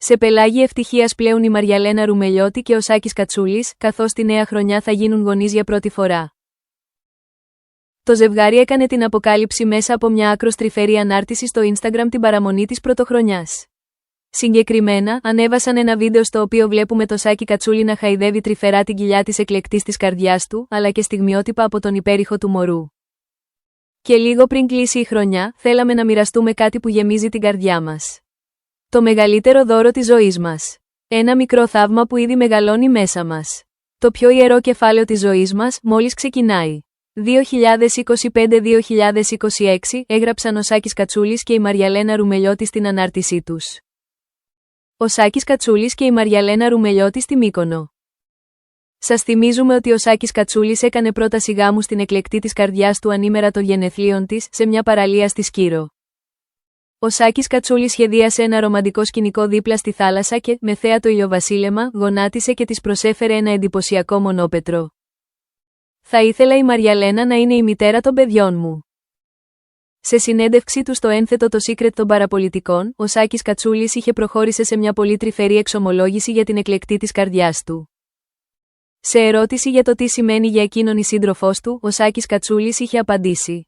Σε πελάγι ευτυχίας πλέουν η Μαριαλένα Ρουμελιώτη και ο Σάκης Κατσούλης, καθώς τη νέα χρονιά θα γίνουν γονείς για πρώτη φορά. Το ζευγάρι έκανε την αποκάλυψη μέσα από μια άκρως τρυφερή ανάρτηση στο Instagram την παραμονή της πρωτοχρονιάς. Συγκεκριμένα, ανέβασαν ένα βίντεο στο οποίο βλέπουμε το Σάκη Κατσούλη να χαϊδεύει τρυφερά την κοιλιά της εκλεκτής της καρδιάς του, αλλά και στιγμιότυπα από τον υπέρηχο του μωρού. Και λίγο πριν κλείσει η χρονιά, θέλαμε να μοιραστούμε κάτι που γεμίζει την καρδιά μας. Το μεγαλύτερο δώρο της ζωής μας. Ένα μικρό θαύμα που ήδη μεγαλώνει μέσα μας. Το πιο ιερό κεφάλαιο της ζωής μας μόλις ξεκινάει. 2025-2026 έγραψαν ο Σάκης Κατσούλης και η Μαριαλένα Ρουμελιώτη στην ανάρτησή τους. Ο Σάκης Κατσούλης και η Μαριαλένα Ρουμελιώτη στη Μύκονο. Σας θυμίζουμε ότι ο Σάκης Κατσούλης έκανε πρόταση γάμου στην εκλεκτή της καρδιάς του ανήμερα των γενεθλίων της, σε μια παραλία στη Σκύρο. Ο Σάκης Κατσούλης σχεδίασε ένα ρομαντικό σκηνικό δίπλα στη θάλασσα και, με θέα το ηλιοβασίλεμα, γονάτισε και της προσέφερε ένα εντυπωσιακό μονόπετρο. Θα ήθελα η Μαριαλένα να είναι η μητέρα των παιδιών μου. Σε συνέντευξή του στο ένθετο το Secret των παραπολιτικών, ο Σάκης Κατσούλης είχε προχώρησε σε μια πολύ τρυφερή εξομολόγηση για την εκλεκτή της καρδιάς του. Σε ερώτηση για το τι σημαίνει για εκείνον η σύντροφός του, ο Σάκης Κατσούλης είχε απαντήσει: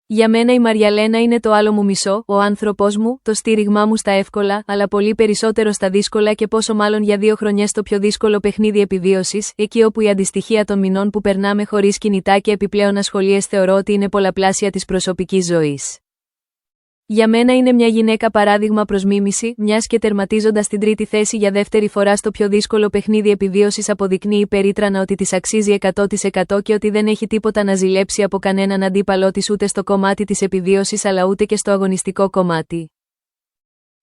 «Για μένα η Μαριαλένα είναι το άλλο μου μισό, ο άνθρωπος μου, το στήριγμά μου στα εύκολα, αλλά πολύ περισσότερο στα δύσκολα και πόσο μάλλον για 2 χρονιές το πιο δύσκολο παιχνίδι επιβίωσης, εκεί όπου η αντιστοιχεία των μηνών που περνάμε χωρίς κινητά και επιπλέον ασχολίες θεωρώ ότι είναι πολλαπλάσια της προσωπικής ζωής. Για μένα είναι μια γυναίκα παράδειγμα προς μίμηση, μιας και τερματίζοντας την 3η θέση για δεύτερη φορά στο πιο δύσκολο παιχνίδι επιβίωσης αποδεικνύει περίτρανα ότι της αξίζει 100% και ότι δεν έχει τίποτα να ζηλέψει από κανέναν αντίπαλό της ούτε στο κομμάτι της επιβίωσης αλλά ούτε και στο αγωνιστικό κομμάτι».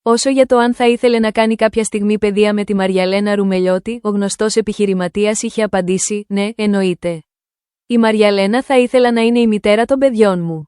Όσο για το αν θα ήθελε να κάνει κάποια στιγμή παιδεία με τη Μαριαλένα Ρουμελιώτη, ο γνωστός επιχειρηματίας είχε απαντήσει: «Ναι, εννοείται. Η Μαριαλένα θα ήθελα να είναι η μητέρα των παιδιών μου.